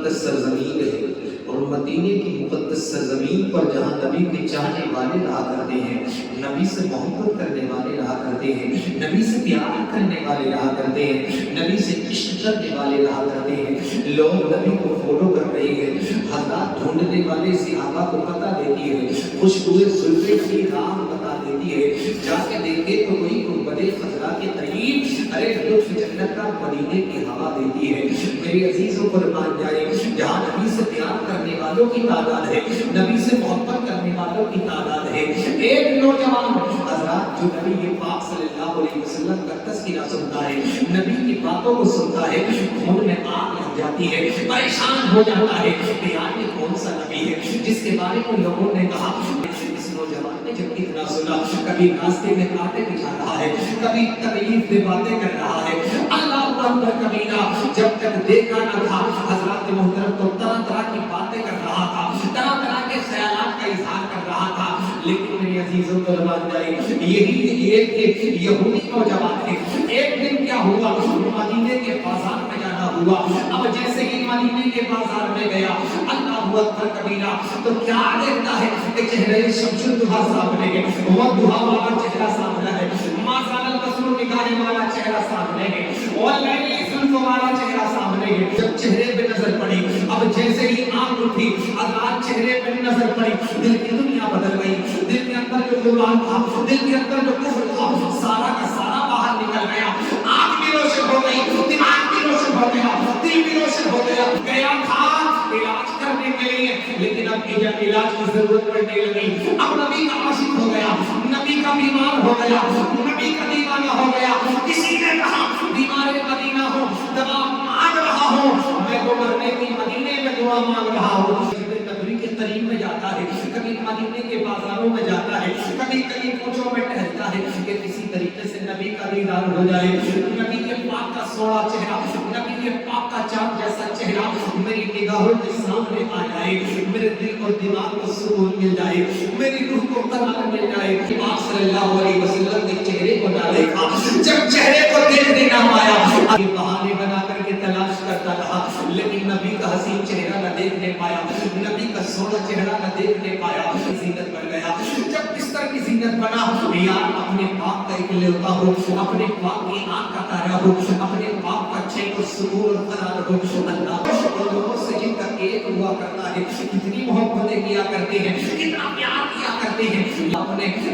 مقدس سرزمین ہے، اور مدینے کی مقدس سرزمین پر جہاں نبی کے چاہنے والے رہا کرتے ہیں، نبی سے محبت کرنے والے رہا کرتے ہیں، نبی سے پیار کرنے والے رہا کرتے ہیں، نبی سے عشق کرنے والے رہا کرتے ہیں، لوگ نبی کو فالو کر رہے ہیں، حضرات ڈھونڈنے والے صحابہ کو پتہ دیتی ہے، خوشبوئے زلفیں کی راہ بتا دیتی ہے، جا کے دیکھے تو کوئی بڑے خطرہ کے قریب ارے لطف جنت کا مدینے کی ہوا دیتی ہے۔ میری عزیزوں قربان جائے، جہاں نبی سے پیار کرنے والوں کی تعداد ہے، نبی سے محبت کرنے والوں کی تعداد ہے، ایک نوجوان حضرات جو نبی پاک صلی اللہ علیہ وسلم کا تذکرہ سنتا ہے، نبی کی باتوں کو سنتا ہے، خون میں آگ لگ جاتی ہے، پریشان ہو جاتا ہے کہ یار یہ کون سا نبی ہے جس کے بارے میں لوگوں نے کہا۔ اس نوجوان نے جب اتنا سنا، کبھی راستے میں کانٹے بچھا رہا ہے، کبھی تکلیف میں باتیں کر رہا ہے، اللہ اکبر کبیرہ، جب تک دیکھا نہ تھا حضرات محترم تو طرح طرح کی باتیں کر رہا تھا، طرح طرح کے خیالات کا اظہار کر رہا تھا، لیکن میری عزیزوں کو رمان جائے، یہی ایک یہودی نوجوان ہے۔ ایک دن کیا ہوا، مدینے کے بازار میں جانا ہوا، اب جیسے ہی مدینے کے بازار میں گیا، اللہ اکبر کبیرہ، تو کیا دیکھتا ہے کہ چہرے شمس الدہا سامنے ہے، وہ دہا والا چہرہ سامنے ہے، مازال البصر نگاہ والا چہرہ سامنے ہے، اور لیلی زلف والا چہرہ سامنے ہے۔ جب چہرے پہ نظر پڑی، اب جیسے ہی آنکھ اٹھی، اللہ چہرے پہ نظر پڑی، دل کی دنیا بدل گئی، دل کے اندر جو قرآن تھا، دل کے اندر جو کفر تھا، سارا کا سارا باہر نکل گیا، آنکھ بھی روشن ہو گئی، دماغ بھی روشن ہو گیا، دل بھی روشن ہو گیا، گیا تھا علاج کرنے کے لیے، لیکن اب علاج کی ضرورت پڑنے لگی، اب نبی کا عاشق ہو گیا، نبی کا بیمار ہو گیا، نبی کا دیوانہ ہو گیا، کسی نے کہا بیمار مدینہ ہو، دوا مانگ رہا ہوں، میں تو مرنے کی مدینے میں دعا مانگ رہا ہوں۔ نبی کے قریب میں جاتا ہے، کبھی مدینے کے بازاروں میں جاتا ہے، کبھی کئی کوچوں میں ٹہلتا ہے کہ کسی طریقے سے نبی کا دیدار ہو جائے، نبی کے پاک کا سوڑا چہرہ، نبی کے پاک کا چاند جیسا چہرہ میری نگاہوں کے سامنے آ جائے، میرے دل اور دماغ کو سکون مل جائے، میری روح کو قرار مل جائے۔ آپ صلی اللہ علیہ وسلم کے چہرے کو نہ دیکھا، جب چہرے کو دیکھنے نہ پایا، آگے بہانے بنا کر کے تلاش کرتا رہا، لیکن نبی کا حسین چہرہ نہ دیکھنے پایا، نبی کا سونا چہرہ نہ دیکھنے پایا، زینت بن گیا۔ جب بستر کی زینت بنا، یار اپنے پاک کا ایک لوٹا ہو، اپنے پاک کی آنکھ کا تارا ہو، اپنے پاک کا چین اور سکون اور قرار ہو، اللہ اور دونوں سے جن کا ایک ہوا کرتا ہے، کتنی محبتیں کیا کرتے ہیں، کتنا پیار کیا کرتے ہیں۔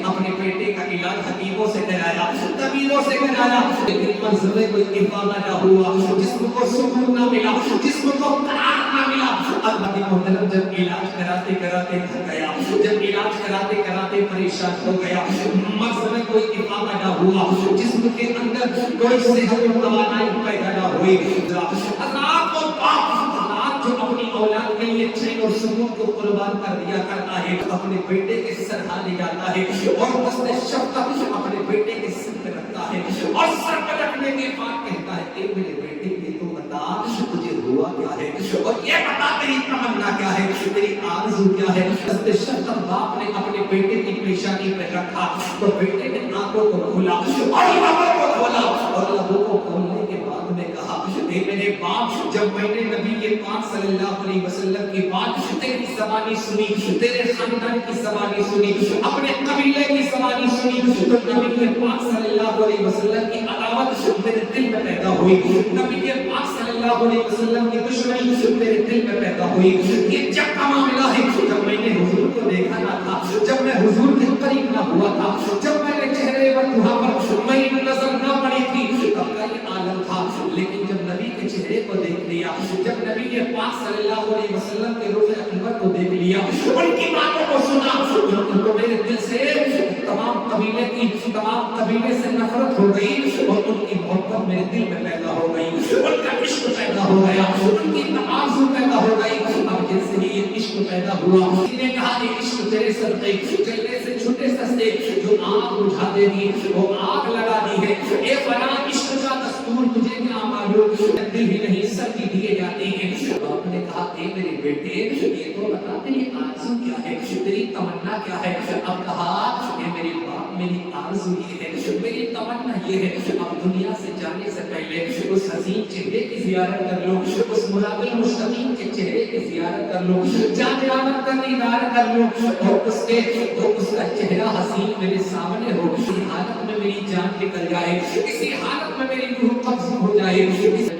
اپنے بیٹے کا علاج حکیموں سے کرایا، طبیبوں سے کرایا، لیکن منظر میں کوئی افادہ نہ ہوا، جسم کو سکون نہ ملا، جسم کو قرار نہ ملا۔ اللہ کے محترم جب علاج کراتے کراتے تھک گیا، جب علاج کراتے کراتے پریشان ہو گیا، مغز میں کوئی افادہ نہ ہوا، جسم کے اندر کوئی صحت و توانائی پیدا نہ ہوئی، اللہ کو جو اپنی اولاد کے لیے چین اور سکون کو قربان کر دیا کرتا ہے، اپنے بیٹے کے سر لے جاتا ہے اور دست شفقت اپنے بیٹے کے سر پہ رکھتا ہے، اور سر پہ رکھنے کے بعد کہتا ہے اے میرے بیٹے یہ تو بتا تجھے ہوا کیا ہے، اور یہ بتا تیری تمنا کیا ہے، تیری آرزو کیا ہے۔ دست شفقت باپ نے اپنے بیٹے کی پیشانی پہ رکھا تو بیٹے نے آنکھوں کو کھولا اور لبوں کو کھولا، اور لبوں کو کھولنے کے بعد میں کہا اے میرے باپ، جب میں نے نبی پاک صلی اللہ علیہ وسلم کی بات تیری زبانی سنی، تیرے خاندان کی زبانی سنی، اپنے قبیلے کی زبانی سنی، تو نبی پاک صلی اللہ علیہ وسلم کی عداوت میرے دل میں پیدا ہوئی، نبی پاک صلی اللہ علیہ وسلم کی دشمنی میرے دل میں پیدا ہوئی۔ یہ جب کا معاملہ ہے جب میں نے حضور کو دیکھا نہ تھا، جب میں حضور کے قریب نہ ہوا تھا، جب میں نے چہرے پر میری نظر نہ پڑی تھی، تب کا یہ عالم تھا، لیکن جب نبی کے چہرے کو دیکھ لیا، جب نبی پاک صلی اللہ علیہ وسلم کے روح انور کو دیکھ لیا، ان کی باتوں کو سنا، تو میرے دل سے تمام قبیلے سے نفرت ہو گئی، اور ان کی محبت میرے دل میں پیدا ہو گئی، ان کا عشق پیدا ہو گیا، ان کی تعظیم پیدا ہو گئی۔ اب جیسے ہی یہ عشق پیدا ہوا، کسی نے کہا کہ عشق تیرے صدقے جلنے سے چھوٹے سستے، جو آگ بجھا دے گی وہ آگ لگا دی ہے، اے فنا عشق کا دستور تجھے کیا معلوم، دل ہی نہیں سر بھی دیے جاتے ہیں۔ باپ نے کہا اے میرے بیٹے یہ تو بتا تیری آرزو کیا ہے، تیری تمنا کیا ہے۔ اب کہا اے میرے باپ اب میری آرزو یہ ہے، میری تمنا یہ ہے، اب دنیا سے جانے سے پہلے اس حسین چہرے کی زیارت کر لو، اس مراد المستقیم کے چہرے کی زیارت کر لو، جان رحمت کا دیدار کر لو، اور اس کا چہرہ حسین میرے سامنے ہو، اسی حالت میں میری جان نکل جائے، اسی حالت میں میری روح قبض ہو جائے۔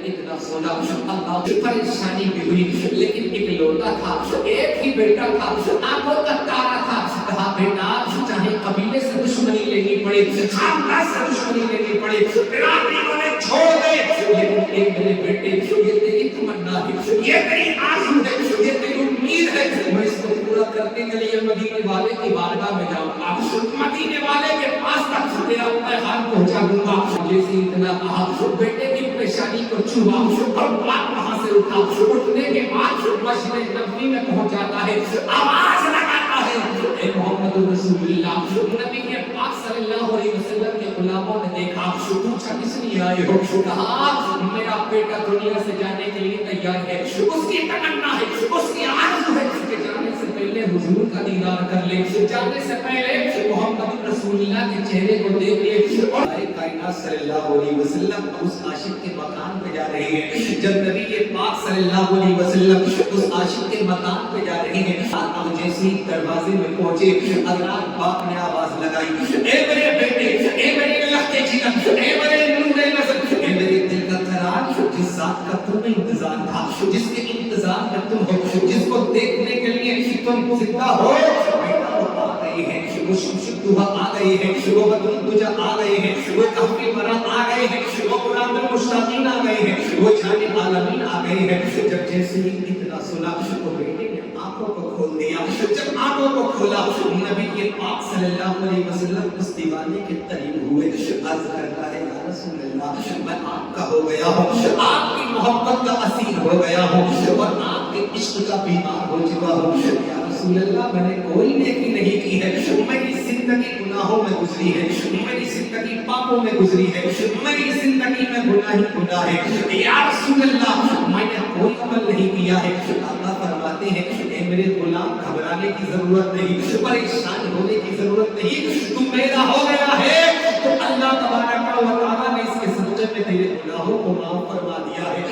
اتنا سونا اللہ پریشانی بھی ہوئی، لیکن ایک لوٹا تھا، ایک ہی بیٹا تھا، آنکھوں کا تارا تھا، کہا بیٹا چاہے قبیلے سے دشمنی لینی پڑے، خاندان سے دشمنی لینی پڑے، برادری انہیں چھوڑ دے، لیکن ایک میرے بیٹے، یہ تیری تمنا ہے، یہ تیری آرزو ہے، یہ تیری امید ہے، میں اس کو پورا کرنے کے لیے مدینے والے کی بارگاہ میں جاؤں گا، مدینے والے کے پاس تک تیرا پیغام پہنچا دوں گا۔ جیسے اتنا کہا، بیٹے کی پریشانی کو چھوا اور بات وہاں سے اٹھا، اٹھنے کے بعد مسجد نبوی میں پہنچ جاتا ہے، آواز لگاتا ہے، اے محمد رسول اللہ۔ نبی کے پاک صلی اللہ علیہ وسلم کے غلاموں نے دیکھا، پوچھا کس لیے آئے ہو؟ کہا میرا بیٹا دنیا سے جانے کے لیے تیار ہے، اس کی تمنا ہے، اس کی آرزو ہے کہ جانے سے پہلے حضور کا دیدار کر لے، جانے سے پہلے محمد رسول اللہ کے چہرے کو دیکھ لے۔ اور کائنات صلی اللہ علیہ وسلم اس عاشق کے مکان پہ جا رہے ہیں۔ جب نبی کے پاک صلی اللہ علیہ وسلم اس عاشق کے مکان پہ جا رہے ہیں، اب جیسے دروازے میں پہنچے، حضرات باپ نے آواز لگائی، اے میرے بیٹے، اے میرے اللہ کے جگر، اے میرے نور نظر، اے میرے دل کا تھران، جس ذات کا تمہیں انتظار تھا، جس کے انتظار میں تم ہو، جس کو دیکھنے کے لیے تم زندہ ہو، بیٹا وہ آ گئے ہیں، وہ شمشد دوحہ آ گئے ہیں، وہ بدر الدجا آ گئے ہیں، وہ کہفی برا آ گئے ہیں، وہ مراد المشتاقین آ گئے ہیں، وہ جان عالمین آ گئے ہیں۔ جب جیسے ہی اتنا سنا تو بیٹے نے آنکھوں کو کھول دیا، جب آنکھوں کو کھولا نبی کے پاک صلی اللہ علیہ وسلم اس دیوانے کے قریب ہوئے، عرض کرتا ہے یا رسول اللہ میں آپ کا ہو گیا ہوں، آپ کی محبت کا اسیر ہو گیا ہوں اور آپ کے عشق کا بیمار ہو چکا ہوں۔ یا رسول اللہ میں نے کوئی نیکی نہیں کی ہے، میری زندگی گناہوں میں گزری ہے، میری زندگی پاپوں میں گزری ہے، میری زندگی میں گناہ ہی گناہ ہے۔ یا رسول اللہ میں نے کوئی عمل نہیں کیا ہے۔ اللہ فرماتے ہیں اے میرے غلام گھبرانے کی ضرورت نہیں، پریشان ہونے کی ضرورت نہیں، تو میرا ہو گیا ہے تو اللہ تبارک و تعالیٰ نے اس کے صدقے میں تیرے گناہوں کو معاف فرما دیا ہے۔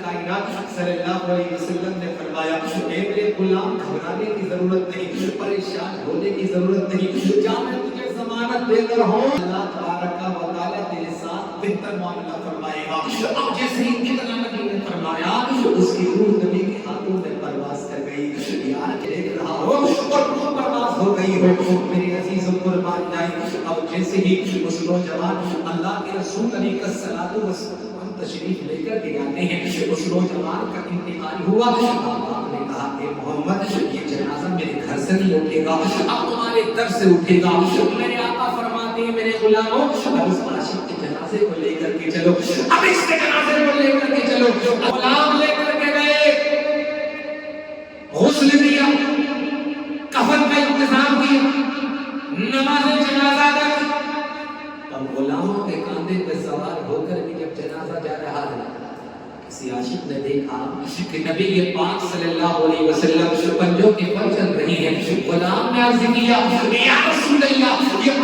کائنات صلی اللہ علیہ وسلم نے فرمایا اے میرے غلام گھبرانے کی ضرورت نہیں، پریشان ہونے کی ضرورت نہیں، جا میں تجھے ضمانت دے کر ہوں، اللہ تبارک و تعالیٰ تیرے ساتھ بہتر معاملہ فرمائے گا۔ اب جیسے ہی اتنا نبی نے فرمایا اس کی روح نبی کے ہاتھوں میں پرواز کر گئی، یار دیکھ رہا ہو اور روح پرواز ہو گئی ہو میرے عزیز و قربان جائے۔ اب جیسے ہی اس نوجوان اللہ کے رسول علیہ السلام تشریف لے کر کے آتے ہیں، اس نوجوان کا انتقال ہوا، آپ نے کہا اے محمد یہ جنازہ میرے گھر سے نہیں اٹھے گا، اب تمہارے در سے اٹھے گا۔ میرے آقا فرماتے ہیں میرے غلاموں اب اس عاشق کے جنازے کو لے کر کے چلو، اب اس کے جنازے کو لے کر کے چلو۔ غلام لے کر کے گئے، غسل دیا، کفن کا انتظام کیا، نماز جنازہ ادا کی۔ اب غلاموں کے کاندھے پہ سوار ہو کر کے جب جنازہ جا رہا ہے، کسی عاشق نے دیکھا کہ نبی کے پاک صلی اللہ علیہ وسلم پنجوں کے پر چل رہی ہے۔ غلام نے عرض کیا یا رسول اللہ یہ